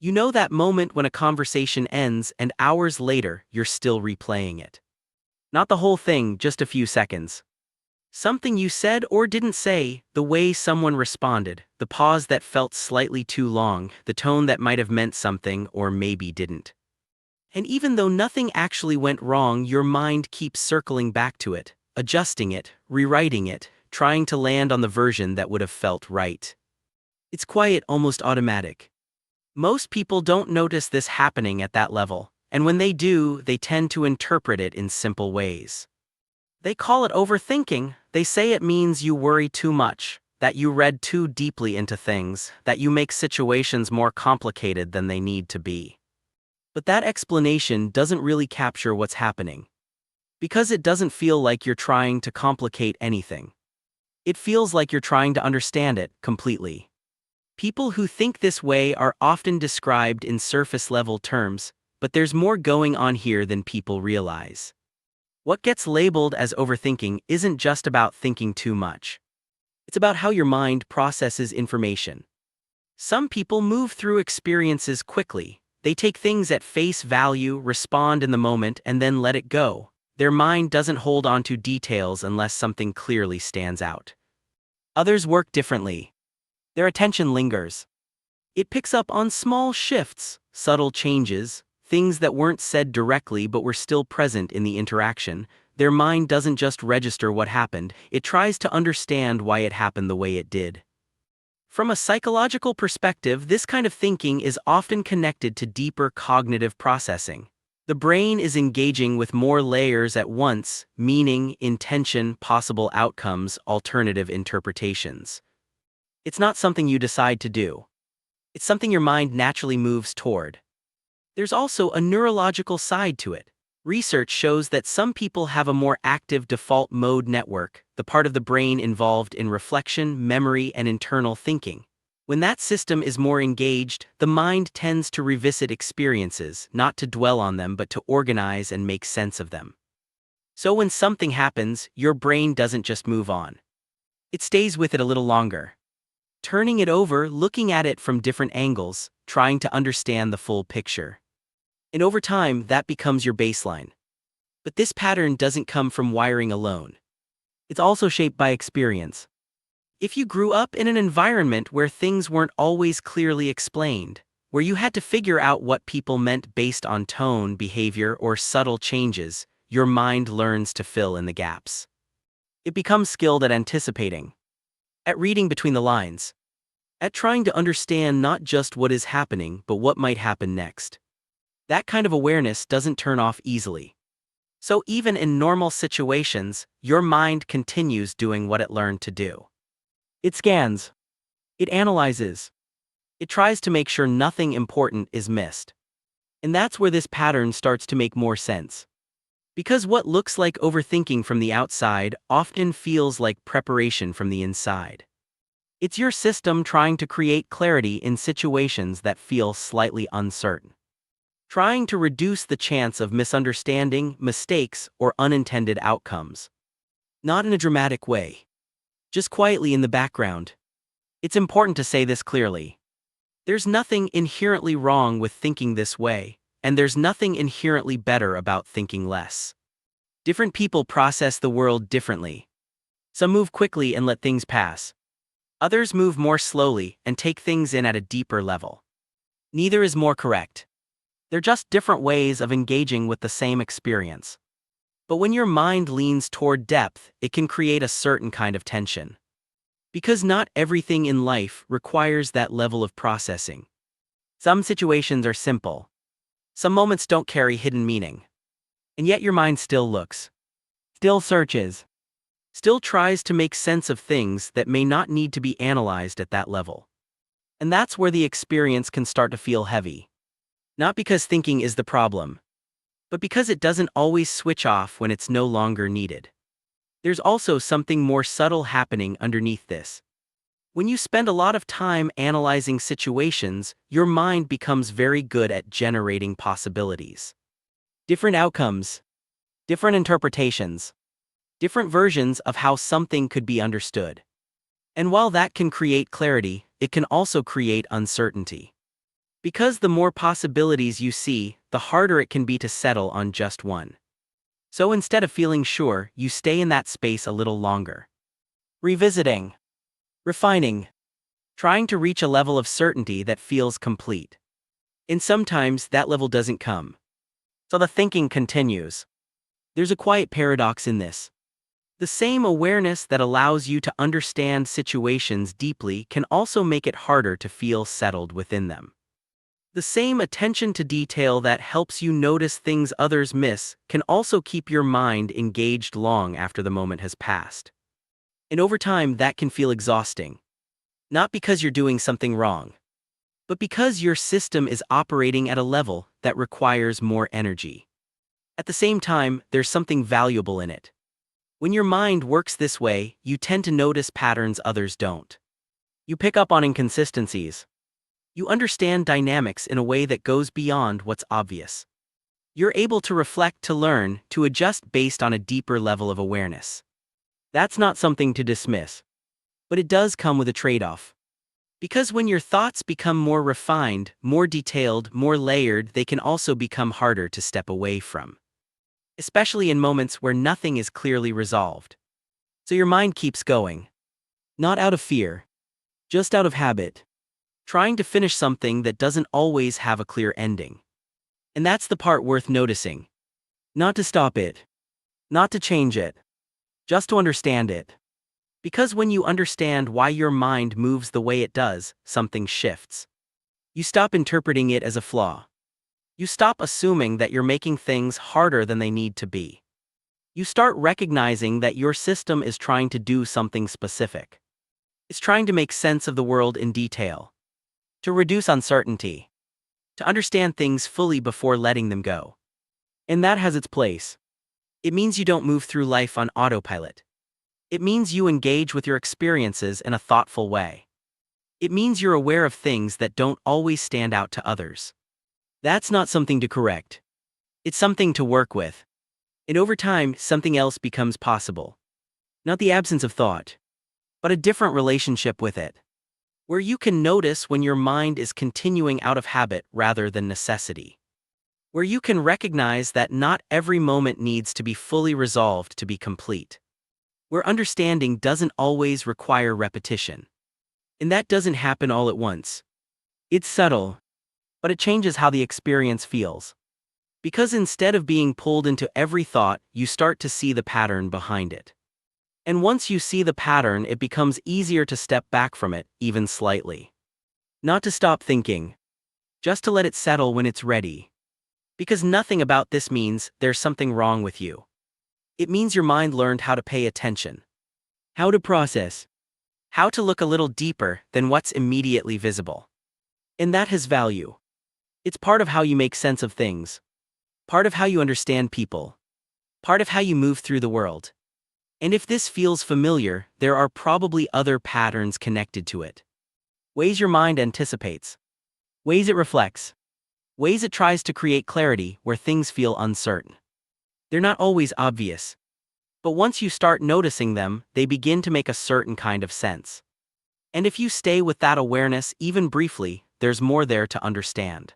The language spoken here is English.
You know that moment when a conversation ends and hours later you're still replaying it. Not the whole thing, just a few seconds. Something you said or didn't say, the way someone responded, the pause that felt slightly too long, the tone that might have meant something or maybe didn't. And even though nothing actually went wrong, your mind keeps circling back to it, adjusting it, rewriting it, trying to land on the version that would have felt right. It's quiet, almost automatic. Most people don't notice this happening at that level, and when they do, they tend to interpret it in simple ways. They call it overthinking. They say it means you worry too much, that you read too deeply into things, that you make situations more complicated than they need to be. But that explanation doesn't really capture what's happening. Because it doesn't feel like you're trying to complicate anything. It feels like you're trying to understand it completely. People who think this way are often described in surface-level terms, but there's more going on here than people realize. What gets labeled as overthinking isn't just about thinking too much. It's about how your mind processes information. Some people move through experiences quickly. They take things at face value, respond in the moment, and then let it go. Their mind doesn't hold on to details unless something clearly stands out. Others work differently. Their attention lingers. It picks up on small shifts, subtle changes, things that weren't said directly but were still present in the interaction. Their mind doesn't just register what happened, it tries to understand why it happened the way it did. From a psychological perspective, this kind of thinking is often connected to deeper cognitive processing. The brain is engaging with more layers at once: meaning, intention, possible outcomes, alternative interpretations. It's not something you decide to do. It's something your mind naturally moves toward. There's also a neurological side to it. Research shows that some people have a more active default mode network, the part of the brain involved in reflection, memory, and internal thinking. When that system is more engaged, the mind tends to revisit experiences, not to dwell on them but to organize and make sense of them. So when something happens, your brain doesn't just move on. It stays with it a little longer, turning it over, looking at it from different angles, trying to understand the full picture. And over time, that becomes your baseline. But this pattern doesn't come from wiring alone. It's also shaped by experience. If you grew up in an environment where things weren't always clearly explained, where you had to figure out what people meant based on tone, behavior, or subtle changes, your mind learns to fill in the gaps. It becomes skilled at anticipating, at reading between the lines, at trying to understand not just what is happening but what might happen next. That kind of awareness doesn't turn off easily. So even in normal situations, your mind continues doing what it learned to do. It scans. It analyzes. It tries to make sure nothing important is missed. And that's where this pattern starts to make more sense. Because what looks like overthinking from the outside often feels like preparation from the inside. It's your system trying to create clarity in situations that feel slightly uncertain. Trying to reduce the chance of misunderstanding, mistakes, or unintended outcomes. Not in a dramatic way. Just quietly in the background. It's important to say this clearly. There's nothing inherently wrong with thinking this way, and there's nothing inherently better about thinking less. Different people process the world differently. Some move quickly and let things pass. Others move more slowly and take things in at a deeper level. Neither is more correct. They're just different ways of engaging with the same experience. But when your mind leans toward depth, it can create a certain kind of tension. Because not everything in life requires that level of processing. Some situations are simple. Some moments don't carry hidden meaning. And yet your mind still looks. Still searches. Still tries to make sense of things that may not need to be analyzed at that level. And that's where the experience can start to feel heavy. Not because thinking is the problem, but because it doesn't always switch off when it's no longer needed. There's also something more subtle happening underneath this. When you spend a lot of time analyzing situations, your mind becomes very good at generating possibilities. Different outcomes, different interpretations, different versions of how something could be understood. And while that can create clarity, it can also create uncertainty. Because the more possibilities you see, the harder it can be to settle on just one. So instead of feeling sure, you stay in that space a little longer. Revisiting. Refining. Trying to reach a level of certainty that feels complete. And sometimes that level doesn't come. So the thinking continues. There's a quiet paradox in this. The same awareness that allows you to understand situations deeply can also make it harder to feel settled within them. The same attention to detail that helps you notice things others miss can also keep your mind engaged long after the moment has passed. And over time, that can feel exhausting. Not because you're doing something wrong, but because your system is operating at a level that requires more energy. At the same time, there's something valuable in it. When your mind works this way, you tend to notice patterns others don't. You pick up on inconsistencies. You understand dynamics in a way that goes beyond what's obvious. You're able to reflect, to learn, to adjust based on a deeper level of awareness. That's not something to dismiss. But it does come with a trade-off. Because when your thoughts become more refined, more detailed, more layered, they can also become harder to step away from. Especially in moments where nothing is clearly resolved. So your mind keeps going. Not out of fear, just out of habit. Trying to finish something that doesn't always have a clear ending. And that's the part worth noticing. Not to stop it. Not to change it. Just to understand it. Because when you understand why your mind moves the way it does, something shifts. You stop interpreting it as a flaw. You stop assuming that you're making things harder than they need to be. You start recognizing that your system is trying to do something specific. It's trying to make sense of the world in detail. To reduce uncertainty. To understand things fully before letting them go. And that has its place. It means you don't move through life on autopilot. It means you engage with your experiences in a thoughtful way. It means you're aware of things that don't always stand out to others. That's not something to correct. It's something to work with. And over time, something else becomes possible. Not the absence of thought, but a different relationship with it. Where you can notice when your mind is continuing out of habit rather than necessity. Where you can recognize that not every moment needs to be fully resolved to be complete. Where understanding doesn't always require repetition. And that doesn't happen all at once. It's subtle, but it changes how the experience feels. Because instead of being pulled into every thought, you start to see the pattern behind it. And once you see the pattern, it becomes easier to step back from it, even slightly. Not to stop thinking, just to let it settle when it's ready. Because nothing about this means there's something wrong with you. It means your mind learned how to pay attention, how to process, how to look a little deeper than what's immediately visible. And that has value. It's part of how you make sense of things, part of how you understand people, part of how you move through the world. And if this feels familiar, there are probably other patterns connected to it. Ways your mind anticipates, ways it reflects, ways it tries to create clarity where things feel uncertain. They're not always obvious. But once you start noticing them, they begin to make a certain kind of sense. And if you stay with that awareness even briefly, there's more there to understand.